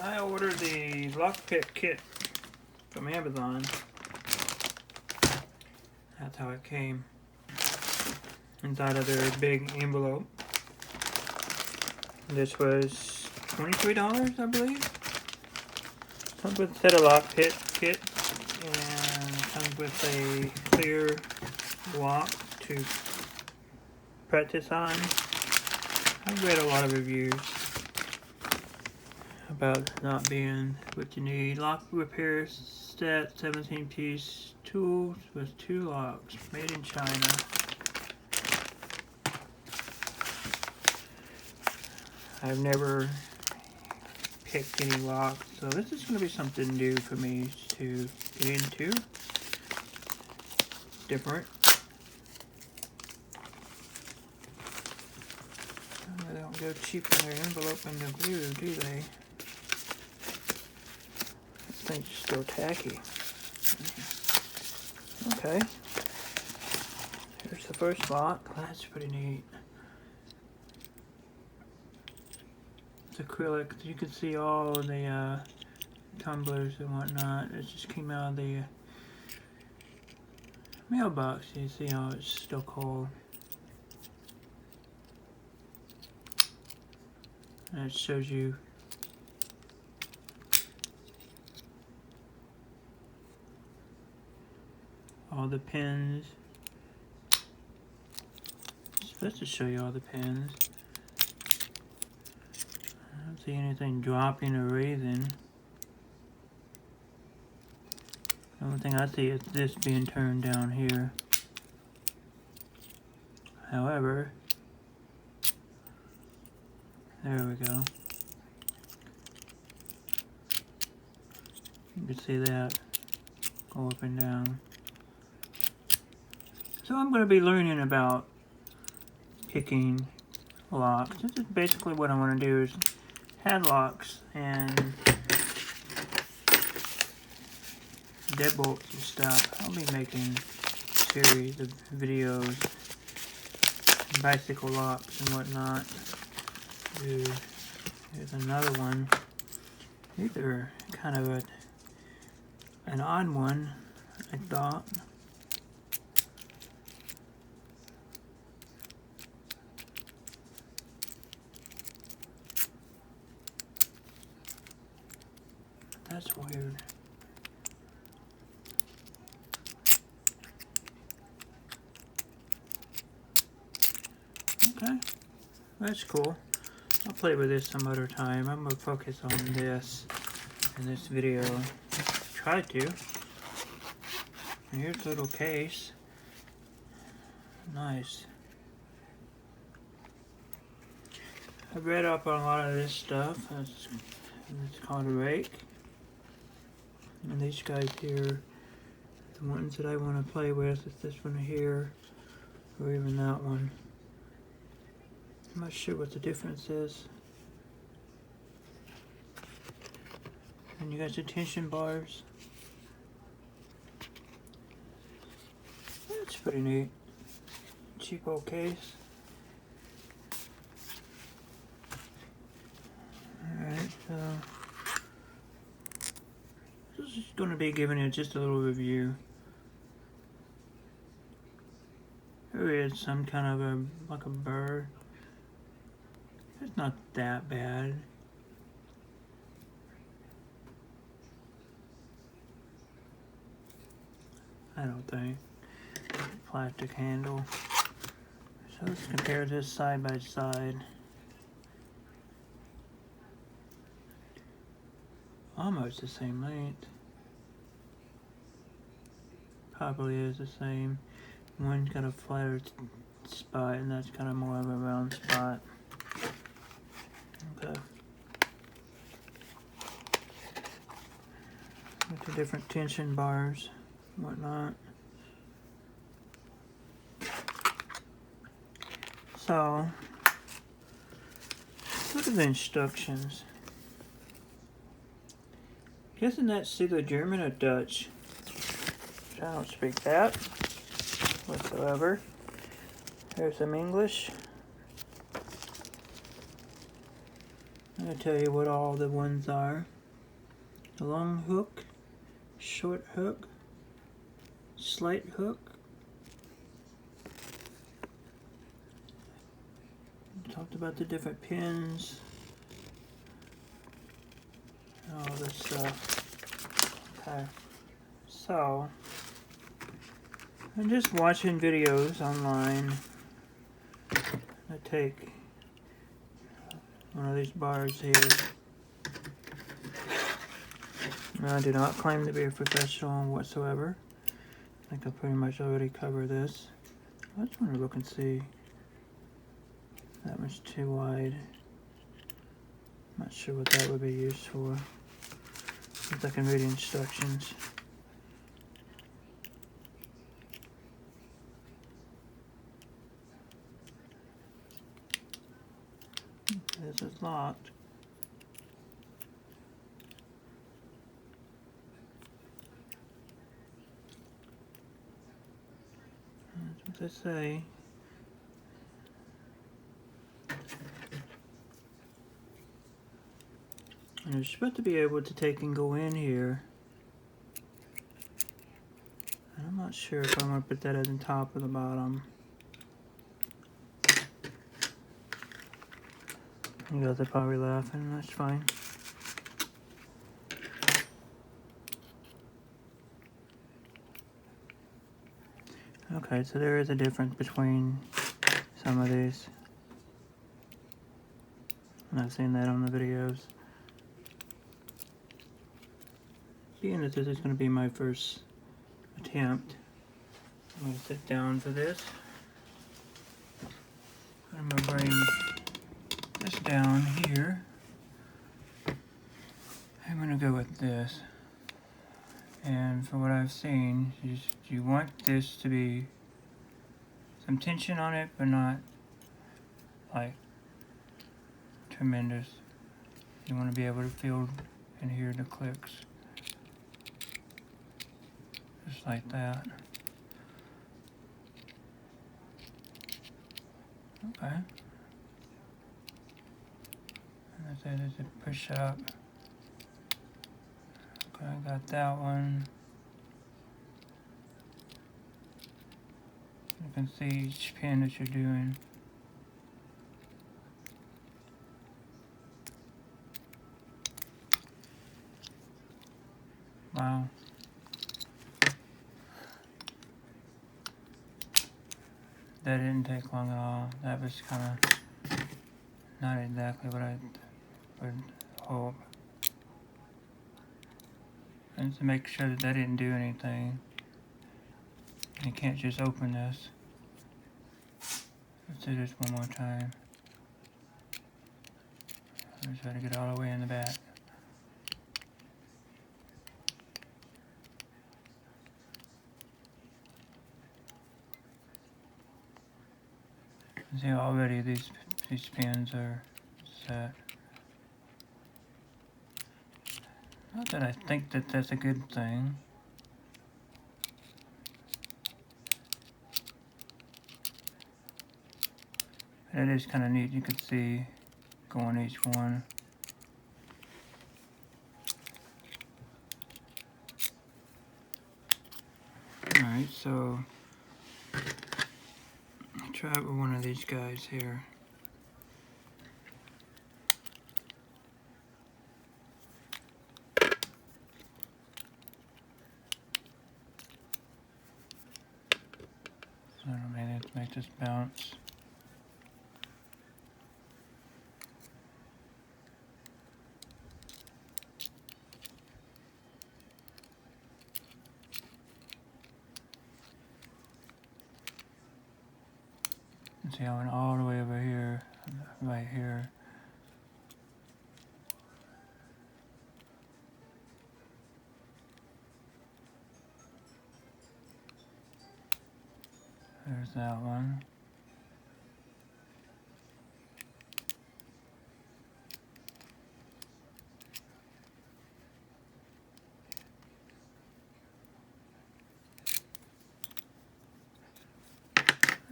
I ordered the lockpick kit from Amazon. That's how it came. Inside of their big envelope. This was $23, I believe. Comes with a set of lockpick kit and comes with a clear lock to practice on. I've read a lot of reviews about not being what you need. Lock repair set, 17-piece tools with 2 locks, made in China. I've never picked any locks, so this is going to be something new for me to get into. Different. They don't go cheap in their envelope and the glue, do they? This thing's still tacky. Okay. Here's the first lock. That's pretty neat. It's acrylic. You can see all the tumblers and whatnot. It just came out of the mailbox. You see how it's still cold. And it shows you all the pins. It's supposed to show you all the pins. I don't see anything dropping or raising. The only thing I see is this being turned down here. However, there we go. You can see that go up and down. So I'm going to be learning about picking locks. This is basically what I want to do is head locks and deadbolts and stuff. I'll be making a series of videos, bicycle locks and whatnot. Here's another one. These are kind of an odd one, I thought. That's weird. Okay, that's cool. I'll play with this some other time. I'm gonna focus on this in this video. Try to. And here's a little case. Nice. I've read up on a lot of this stuff. It's called a rake. And these guys here, the ones that I want to play with, is this one here, or even that one. I'm not sure what the difference is. And you got the tension bars. That's pretty neat. Cheap old case. Alright, so this is going to be giving you just a little review. Here is some kind of like a bird. It's not that bad. I don't think. Plastic handle. So let's compare this side by side. Almost the same length. Probably is the same. One's got a flatter spot and that's kind of more of a round spot. Okay. With the different tension bars and whatnot. So, look at the instructions. Guessing that's either German or Dutch. I don't speak that whatsoever. There's some English. I'm going to tell you what all the ones are. The long hook, short hook, slight hook. Talked about the different pins. All this stuff. Okay. So, I'm just watching videos online. I take one of these bars here. I do not claim to be a professional whatsoever. I think I pretty much already covered this. I just want to look and see. That much too wide. Not sure what that would be used for. If I can read the instructions. This is locked. That's what they say. And you're supposed to be able to take and go in here. I'm not sure if I'm going to put that at the top or the bottom. You guys are probably laughing, that's fine. Okay, so there is a difference between some of these. And I've seen that on the videos. Being that this is going to be my first attempt, I'm going to sit down for this. I'm going to bring this down here. I'm going to go with this. And for what I've seen, you want this to be some tension on it, but not like tremendous. You want to be able to feel and hear the clicks. Just like that. Okay. And I said it's a push up. Okay, I got that one. You can see each pin that you're doing. Wow. That didn't take long at all. That was kind of not exactly what I would hope. And to make sure that that didn't do anything. You can't just open this. Let's do this one more time. I'm trying to get all the way in the back. See, already these pins are set. Not that I think that that's a good thing. It is kind of neat. You can see going each one. Alright, so try it with one of these guys here. So maybe let's make this bounce. See, I went all the way over here, right here. There's that one.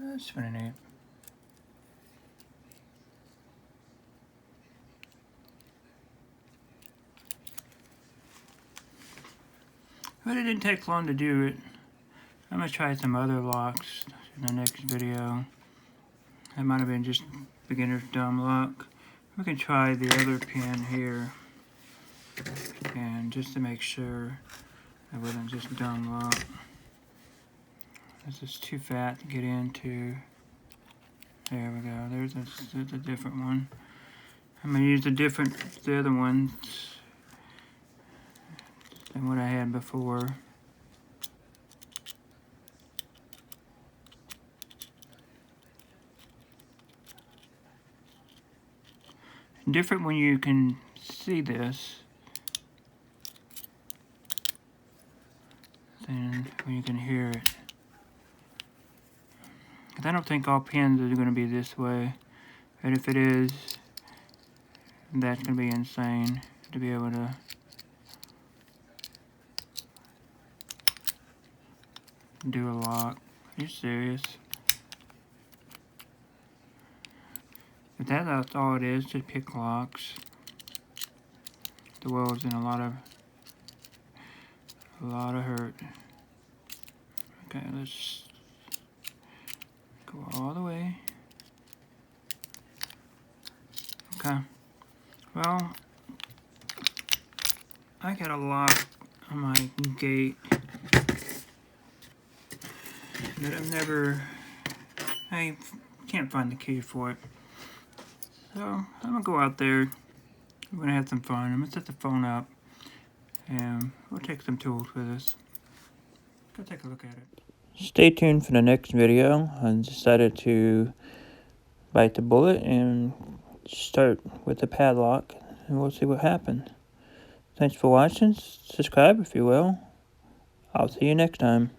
That's pretty neat. But it didn't take long to do it. I'm going to try some other locks in the next video. That might have been just beginner's dumb lock. We can try the other pin here. And just to make sure it wasn't just dumb lock. This is too fat to get into. There we go. There's a different one. I'm going to use the other ones than what I had before. Different when you can see this than when you can hear it. 'Cause I don't think all pins are going to be this way, and if it is, that's going to be insane to be able to do a lock. Are you serious? But that's all it is, just pick locks. The world's in a lot of hurt. Okay, let's go all the way. Okay. Well, I got a lock on my gate that I can't find the key for it. So, I'm gonna go out there. We're gonna have some fun. I'm gonna set the phone up and we'll take some tools with us. Go take a look at it. Stay tuned for the next video. I decided to bite the bullet and start with the padlock, and we'll see what happens. Thanks for watching. Subscribe if you will. I'll see you next time.